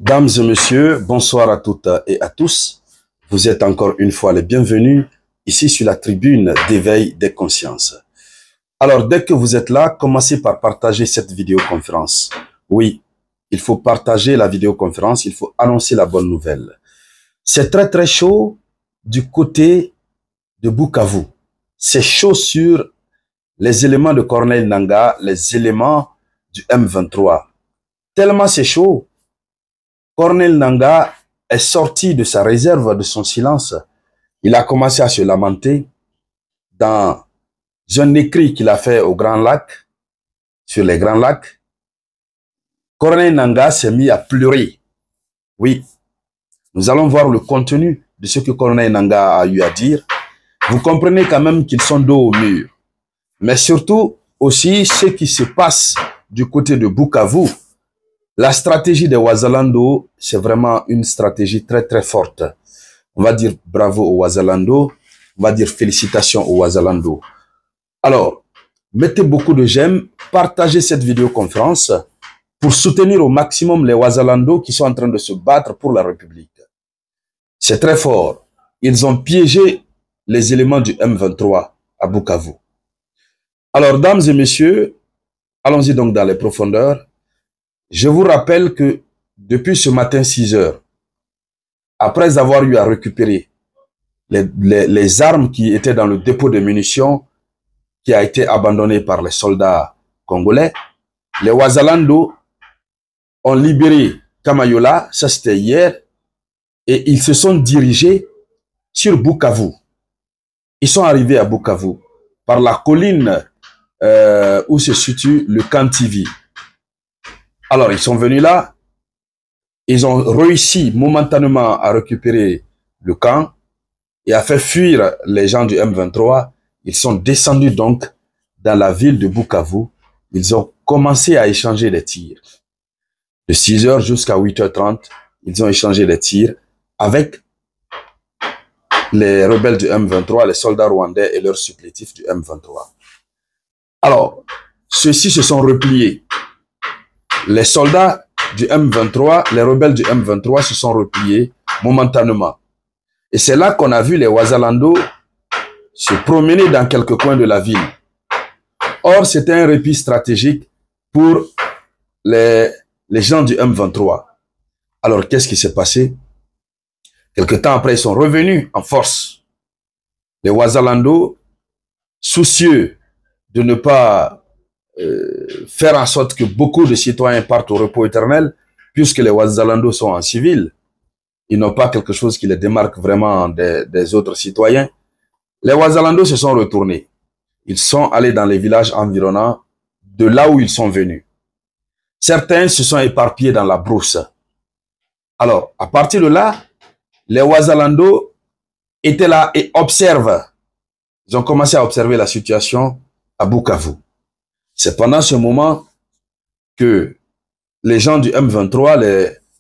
Dames et messieurs, bonsoir à toutes et à tous. Vous êtes encore une fois les bienvenus ici sur la tribune d'éveil des consciences. Alors, dès que vous êtes là, commencez par partager cette vidéoconférence. Oui, il faut partager la vidéoconférence, il faut annoncer la bonne nouvelle. C'est très très chaud du côté de Bukavu. C'est chaud sur les éléments de Corneille Nangaa, les éléments du M23. Tellement c'est chaud. Corneille Nangaa est sorti de sa réserve, de son silence. Il a commencé à se lamenter dans un écrit qu'il a fait au Grand Lac, sur les Grands Lacs. Corneille Nangaa s'est mis à pleurer. Oui, nous allons voir le contenu de ce que Corneille Nangaa a eu à dire. Vous comprenez quand même qu'ils sont dos au mur. Mais surtout aussi ce qui se passe du côté de Bukavu. La stratégie des Wazalando, c'est vraiment une stratégie très très forte. On va dire bravo aux Wazalando, on va dire félicitations aux Wazalando. Alors, mettez beaucoup de j'aime, partagez cette vidéoconférence pour soutenir au maximum les Wazalando qui sont en train de se battre pour la République. C'est très fort. Ils ont piégé les éléments du M23 à Bukavu. Alors, dames et messieurs, allons-y donc dans les profondeurs. Je vous rappelle que depuis ce matin 6 heures, après avoir eu à récupérer les armes qui étaient dans le dépôt de munitions qui a été abandonné par les soldats congolais, les Wazalando ont libéré Kamayola, ça c'était hier, et ils se sont dirigés sur Bukavu. Ils sont arrivés à Bukavu par la colline où se situe le camp TV. Alors, ils sont venus là, ils ont réussi momentanément à récupérer le camp et à faire fuir les gens du M23. Ils sont descendus donc dans la ville de Bukavu. Ils ont commencé à échanger des tirs. De 6h jusqu'à 8h30, ils ont échangé des tirs avec les rebelles du M23, les soldats rwandais et leurs supplétifs du M23. Alors, ceux-ci se sont repliés. Les soldats du M23, les rebelles du M23 se sont repliés momentanément. Et c'est là qu'on a vu les Wazalando se promener dans quelques coins de la ville. Or, c'était un répit stratégique pour les gens du M23. Alors, qu'est-ce qui s'est passé? Quelque temps après, ils sont revenus en force. Les Wazalando, soucieux de ne pas faire en sorte que beaucoup de citoyens partent au repos éternel, puisque les Wazalando sont en civil. Ils n'ont pas quelque chose qui les démarque vraiment des autres citoyens. Les Wazalando se sont retournés. Ils sont allés dans les villages environnants de là où ils sont venus. Certains se sont éparpillés dans la brousse. Alors, à partir de là, les Wazalando étaient là et observent. Ils ont commencé à observer la situation à Bukavu. C'est pendant ce moment que les gens du M23,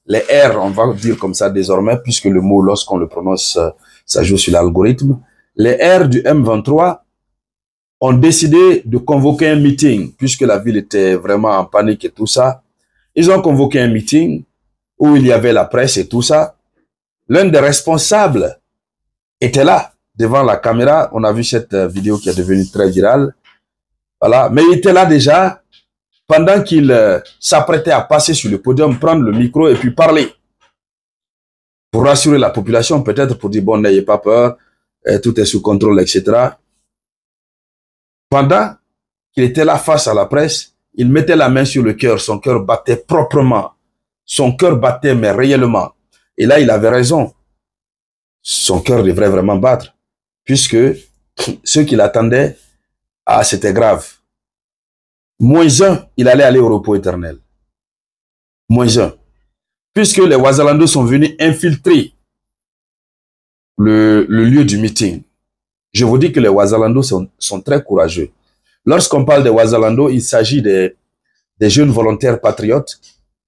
les R, on va dire comme ça désormais, puisque le mot, lorsqu'on le prononce, ça joue sur l'algorithme, les R du M23 ont décidé de convoquer un meeting, puisque la ville était vraiment en panique et tout ça. Ils ont convoqué un meeting où il y avait la presse et tout ça. L'un des responsables était là, devant la caméra. On a vu cette vidéo qui est devenue très virale. Voilà, mais il était là déjà pendant qu'il s'apprêtait à passer sur le podium, prendre le micro et puis parler. Pour rassurer la population, peut-être pour dire, bon, n'ayez pas peur, tout est sous contrôle, etc. Pendant qu'il était là face à la presse, il mettait la main sur le cœur, son cœur battait proprement. Son cœur battait, mais réellement. Et là, il avait raison. Son cœur devrait vraiment battre, puisque ceux qui l'attendaient, ah, c'était grave. -1, il allait aller au repos éternel. -1. Puisque les Wazalando sont venus infiltrer le lieu du meeting. Je vous dis que les Wazalando sont très courageux. Lorsqu'on parle des Wazalando, il s'agit des jeunes volontaires patriotes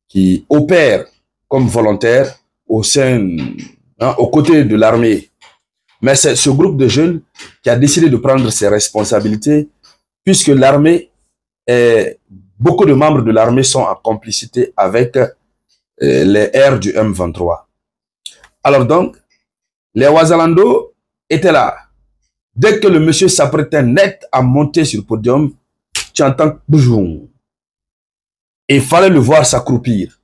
qui opèrent comme volontaires au sein, aux côtés de l'armée. Mais c'est ce groupe de jeunes qui a décidé de prendre ses responsabilités, puisque l'armée, beaucoup de membres de l'armée sont en complicité avec les airs du M23. Alors donc, les Ouazalando étaient là. Dès que le monsieur s'apprêtait net à monter sur le podium, tu entends boujoum. Il fallait le voir s'accroupir.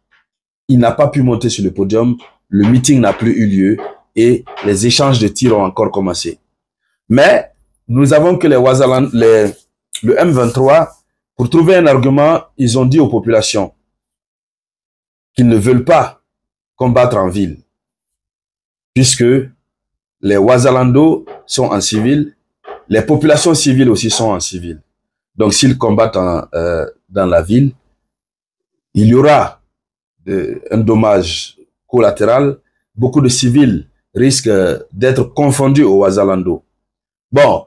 Il n'a pas pu monter sur le podium, le meeting n'a plus eu lieu et les échanges de tirs ont encore commencé. Mais nous avons que le M23, pour trouver un argument, ils ont dit aux populations qu'ils ne veulent pas combattre en ville, puisque les Ouazalando sont en civil, les populations civiles aussi sont en civil. Donc s'ils combattent dans la ville, il y aura un dommage collatéral. Beaucoup de civils risquent d'être confondus aux Ouazalando. Bon,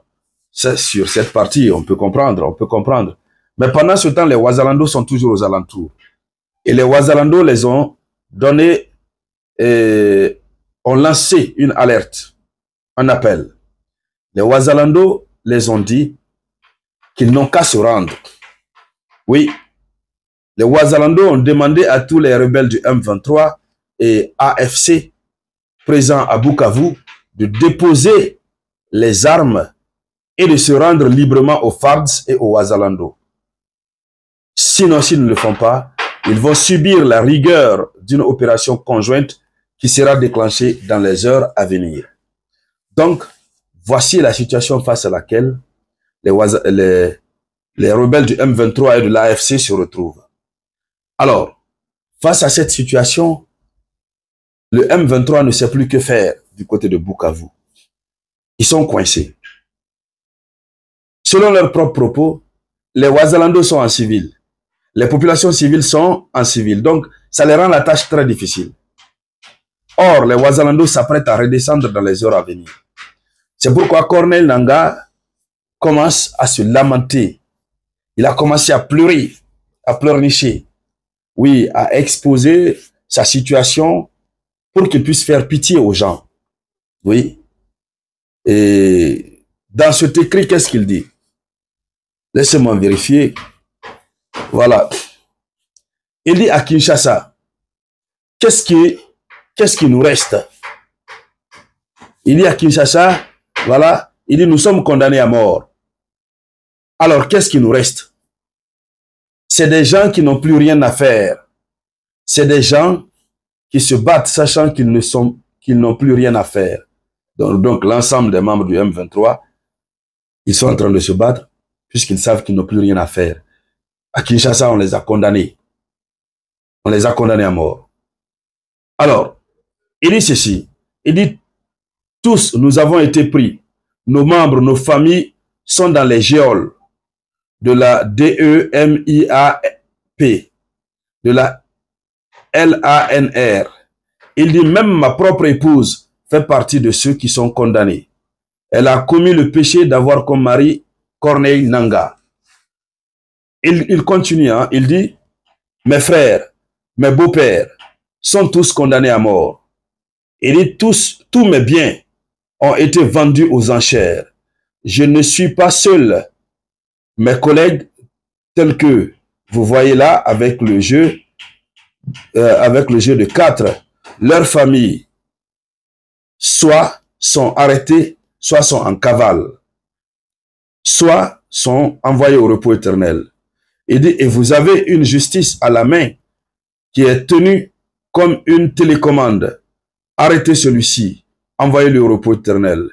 sur cette partie, on peut comprendre. Mais pendant ce temps, les Ouazalando sont toujours aux alentours. Et les Ouazalando les ont donné, ont lancé une alerte, un appel. Les Ouazalando les ont dit qu'ils n'ont qu'à se rendre. Oui, les Ouazalando ont demandé à tous les rebelles du M23 et AFC présents à Bukavu de déposer les armes et de se rendre librement aux FARDS et aux Ouazalando. Sinon, s'ils ne le font pas, ils vont subir la rigueur d'une opération conjointe qui sera déclenchée dans les heures à venir. Donc, voici la situation face à laquelle les rebelles du M23 et de l'AFC se retrouvent. Alors, face à cette situation, le M23 ne sait plus que faire du côté de Bukavu. Ils sont coincés. Selon leurs propres propos, les Ouazalando sont en civil. Les populations civiles sont en civil. Donc, ça les rend la tâche très difficile. Or, les Ouazalando s'apprêtent à redescendre dans les heures à venir. C'est pourquoi Corneille Nangaa commence à se lamenter. Il a commencé à pleurer, à pleurnicher. Oui, à exposer sa situation pour qu'il puisse faire pitié aux gens. Oui. Et dans cet écrit, qu'est-ce qu'il dit? Laissez-moi vérifier. Voilà. Il dit à Kinshasa, qu'est-ce qui nous reste? Il dit à Kinshasa, voilà, il dit nous sommes condamnés à mort. Alors, qu'est-ce qui nous reste? C'est des gens qui n'ont plus rien à faire. C'est des gens qui se battent sachant qu'ils n'ont plus rien à faire. Donc l'ensemble des membres du M23, ils sont en train de se battre puisqu'ils savent qu'ils n'ont plus rien à faire. À Kinshasa, on les a condamnés. On les a condamnés à mort. Alors, il dit ceci. Il dit, tous, nous avons été pris. Nos membres, nos familles sont dans les geôles de la DEMIAP, de la LANR. Il dit, même ma propre épouse fait partie de ceux qui sont condamnés. Elle a commis le péché d'avoir comme mari Corneille Nangaa. Il continue, hein, il dit, mes frères, mes beaux-pères sont tous condamnés à mort. Il dit, tous mes biens ont été vendus aux enchères. Je ne suis pas seul. Mes collègues, tels que vous voyez là, avec le jeu de 4, leurs familles, soit sont arrêtés, soit sont en cavale, soit sont envoyés au repos éternel. Il dit, et vous avez une justice à la main qui est tenue comme une télécommande. Arrêtez celui-ci, envoyez-le au repos éternel.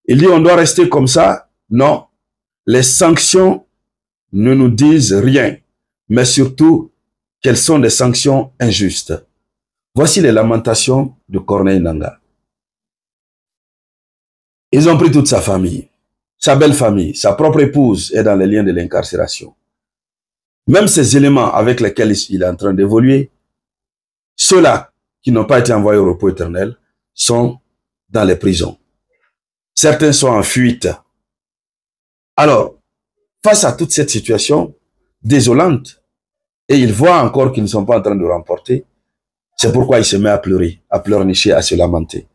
Il dit, on doit rester comme ça? Non. Les sanctions ne nous disent rien, mais surtout qu'elles sont des sanctions injustes. Voici les lamentations de Corneille Nangaa. Ils ont pris toute sa famille, sa belle famille, sa propre épouse est dans les liens de l'incarcération. Même ces éléments avec lesquels il est en train d'évoluer, ceux-là qui n'ont pas été envoyés au repos éternel sont dans les prisons. Certains sont en fuite. Alors, face à toute cette situation désolante, et il voit encore qu'ils ne sont pas en train de remporter, c'est pourquoi il se met à pleurer, à pleurnicher, à se lamenter.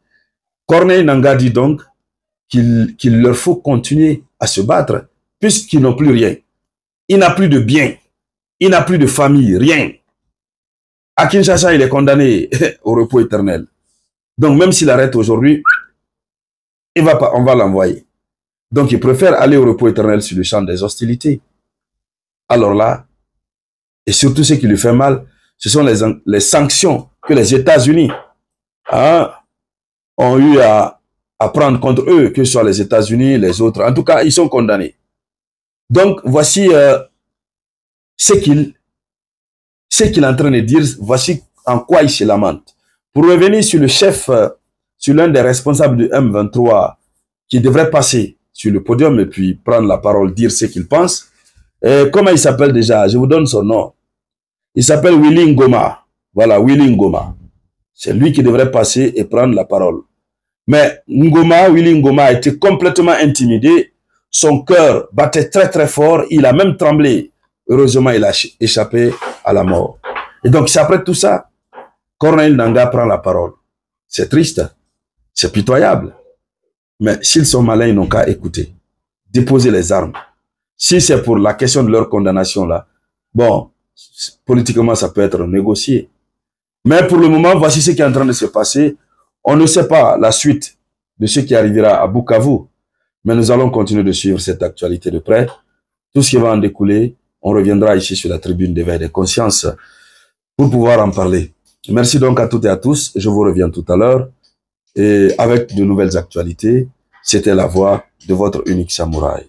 Corneille Nangaa dit donc qu'il leur faut continuer à se battre puisqu'ils n'ont plus rien. Il n'a plus de biens, il n'a plus de famille, rien. À Kinshasa, il est condamné au repos éternel. Donc, même s'il arrête aujourd'hui, on va l'envoyer. Donc, il préfère aller au repos éternel sur le champ des hostilités. Alors là, et surtout ce qui lui fait mal, ce sont les sanctions que les États-Unis ont eu à prendre contre eux, que ce soit les États-Unis, les autres. En tout cas, ils sont condamnés. Donc, voici ce qu'il est en train de dire, voici en quoi il se lamente. Pour revenir sur le chef, sur l'un des responsables du M23 qui devrait passer sur le podium et puis prendre la parole, dire ce qu'il pense. Comment il s'appelle déjà? Je vous donne son nom. Il s'appelle Willy Ngoma. Voilà, Willy Ngoma. C'est lui qui devrait passer et prendre la parole. Mais Willy Ngoma a été complètement intimidé. Son cœur battait très très fort. Il a même tremblé. Heureusement, il a échappé à la mort. Et donc, c'est après tout ça, Corneille Nangaa prend la parole. C'est triste. C'est pitoyable. Mais s'ils sont malins, ils n'ont qu'à écouter. Déposer les armes. Si c'est pour la question de leur condamnation là, bon, politiquement, ça peut être négocié. Mais pour le moment, voici ce qui est en train de se passer. On ne sait pas la suite de ce qui arrivera à Bukavu, mais nous allons continuer de suivre cette actualité de près. Tout ce qui va en découler, on reviendra ici sur la tribune d'éveil des consciences pour pouvoir en parler. Merci donc à toutes et à tous. Je vous reviens tout à l'heure et avec de nouvelles actualités. C'était la voix de votre unique samouraï.